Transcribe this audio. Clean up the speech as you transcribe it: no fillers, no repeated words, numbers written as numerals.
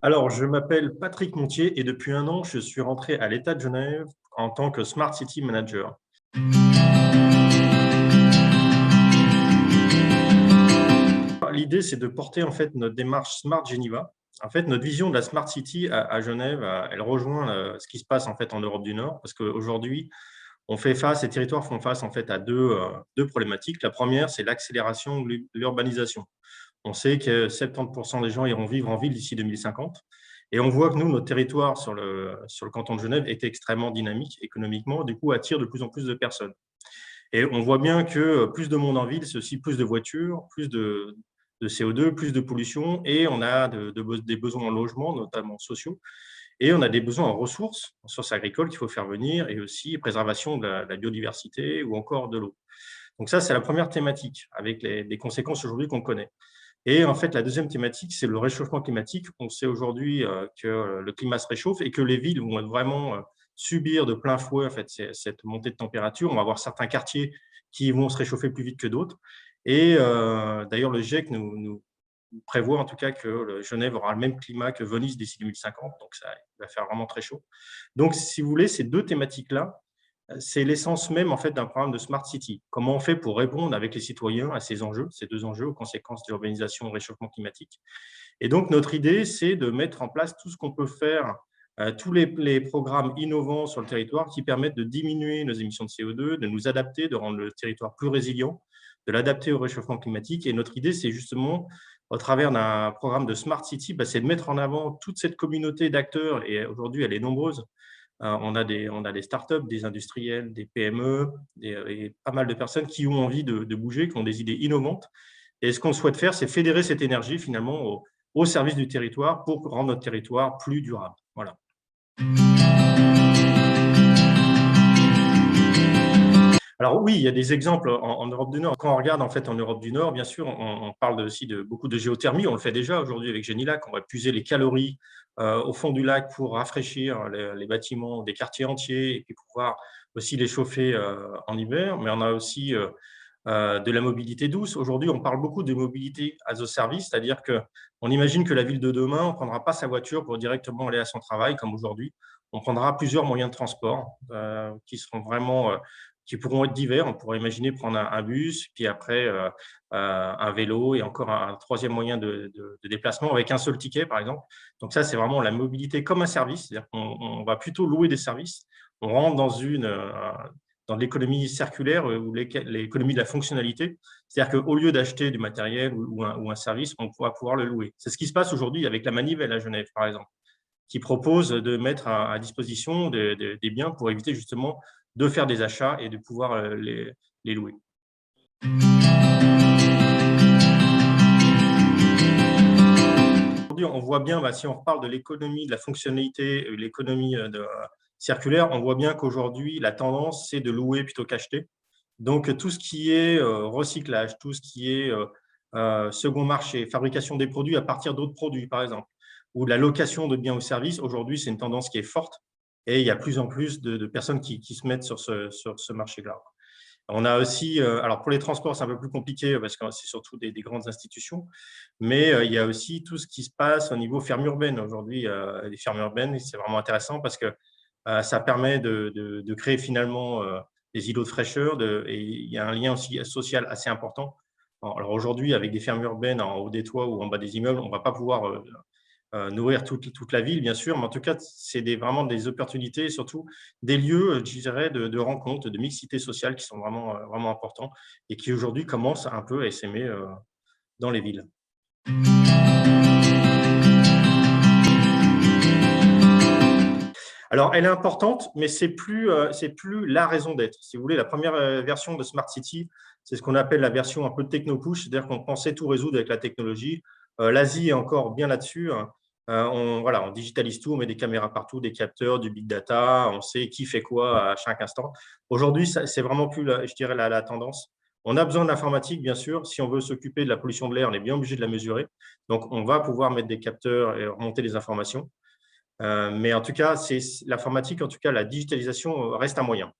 Alors, je m'appelle Patrick Montier et depuis un an, je suis rentré à l'État de Genève en tant que Smart City Manager. L'idée, c'est de porter en fait notre démarche Smart Geneva. En fait, notre vision de la Smart City à Genève, elle rejoint ce qui se passe en fait en Europe du Nord, parce qu'aujourd'hui, ces territoires font face en fait à deux problématiques. La première, c'est l'accélération de l'urbanisation. On sait que 70% des gens iront vivre en ville d'ici 2050. Et on voit que nous, notre territoire sur le canton de Genève est extrêmement dynamique économiquement, du coup attire de plus en plus de personnes. Et on voit bien que plus de monde en ville, c'est aussi plus de voitures, plus de CO2, plus de pollution, et on a des besoins en logement, notamment sociaux, et on a des besoins en ressources agricoles qu'il faut faire venir, et aussi préservation de la biodiversité ou encore de l'eau. Donc ça, c'est la première thématique, avec les conséquences aujourd'hui qu'on connaît. Et en fait, la deuxième thématique, c'est le réchauffement climatique. On sait aujourd'hui que le climat se réchauffe et que les villes vont vraiment subir de plein fouet en fait, cette montée de température. On va avoir certains quartiers qui vont se réchauffer plus vite que d'autres. Et d'ailleurs, le GIEC nous prévoit en tout cas que Genève aura le même climat que Venise d'ici 2050. Donc, ça va faire vraiment très chaud. Donc, si vous voulez, ces deux thématiques-là, c'est l'essence même en fait d'un programme de Smart City. Comment on fait pour répondre avec les citoyens à ces enjeux, ces deux enjeux aux conséquences de l'urbanisation et réchauffement climatique. Et donc, notre idée, c'est de mettre en place tout ce qu'on peut faire, tous les programmes innovants sur le territoire qui permettent de diminuer nos émissions de CO2, de nous adapter, de rendre le territoire plus résilient, de l'adapter au réchauffement climatique. Et notre idée, c'est justement, au travers d'un programme de Smart City, c'est de mettre en avant toute cette communauté d'acteurs, et aujourd'hui, elle est nombreuse. On a des startups, des industriels, des PME, et pas mal de personnes qui ont envie de bouger, qui ont des idées innovantes. Et ce qu'on souhaite faire, c'est fédérer cette énergie finalement au service du territoire pour rendre notre territoire plus durable. Voilà. Alors oui, il y a des exemples en Europe du Nord. Quand on regarde en fait en Europe du Nord, bien sûr, on parle aussi de beaucoup de géothermie. On le fait déjà aujourd'hui avec Génilac. On va puiser les calories au fond du lac pour rafraîchir les bâtiments des quartiers entiers et puis pouvoir aussi les chauffer en hiver. Mais on a aussi de la mobilité douce. Aujourd'hui, on parle beaucoup de mobilité as a service, c'est-à-dire qu'on imagine que la ville de demain, on ne prendra pas sa voiture pour directement aller à son travail comme aujourd'hui. On prendra plusieurs moyens de transport qui pourront être divers. On pourrait imaginer prendre un bus, puis après un vélo et encore un troisième moyen de déplacement avec un seul ticket, par exemple. Donc ça, c'est vraiment la mobilité comme un service, c'est-à-dire qu'on va plutôt louer des services. On rentre dans l'économie circulaire ou l'économie de la fonctionnalité. C'est-à-dire qu'au lieu d'acheter du matériel ou un service, on pourra pouvoir le louer. C'est ce qui se passe aujourd'hui avec la Manivelle à Genève, par exemple, qui propose de mettre à disposition des biens pour éviter justement de faire des achats et de pouvoir les louer. Aujourd'hui, on voit bien, si on reparle de l'économie, de la fonctionnalité, l'économie circulaire, on voit bien qu'aujourd'hui, la tendance, c'est de louer plutôt qu'acheter. Donc, tout ce qui est recyclage, tout ce qui est second marché, fabrication des produits à partir d'autres produits, par exemple, ou de la location de biens ou services, aujourd'hui, c'est une tendance qui est forte et il y a plus en plus de personnes qui se mettent sur ce marché-là. On a aussi, alors pour les transports, c'est un peu plus compliqué parce que c'est surtout des grandes institutions, mais il y a aussi tout ce qui se passe au niveau ferme urbaine. Aujourd'hui, les fermes urbaines, c'est vraiment intéressant parce que ça permet de créer finalement des îlots de fraîcheur et il y a un lien aussi social assez important. Alors aujourd'hui, avec des fermes urbaines en haut des toits ou en bas des immeubles, on ne va pas pouvoir nourrir toute la ville, bien sûr, mais en tout cas, c'est vraiment des opportunités et surtout des lieux, je dirais, de rencontres, de mixité sociale qui sont vraiment importants et qui aujourd'hui commencent un peu à s'aimer dans les villes. Alors, elle est importante, mais c'est plus la raison d'être. Si vous voulez, la première version de Smart City, c'est ce qu'on appelle la version un peu techno-push, c'est-à-dire qu'on pensait tout résoudre avec la technologie. L'Asie est encore bien là-dessus. On digitalise tout, on met des caméras partout, des capteurs, du big data, on sait qui fait quoi à chaque instant. Aujourd'hui, c'est vraiment plus, je dirais, la tendance. On a besoin d'informatique, bien sûr. Si on veut s'occuper de la pollution de l'air, on est bien obligé de la mesurer. Donc, on va pouvoir mettre des capteurs et remonter des informations. Mais en tout cas, c'est l'informatique, en tout cas, la digitalisation reste un moyen.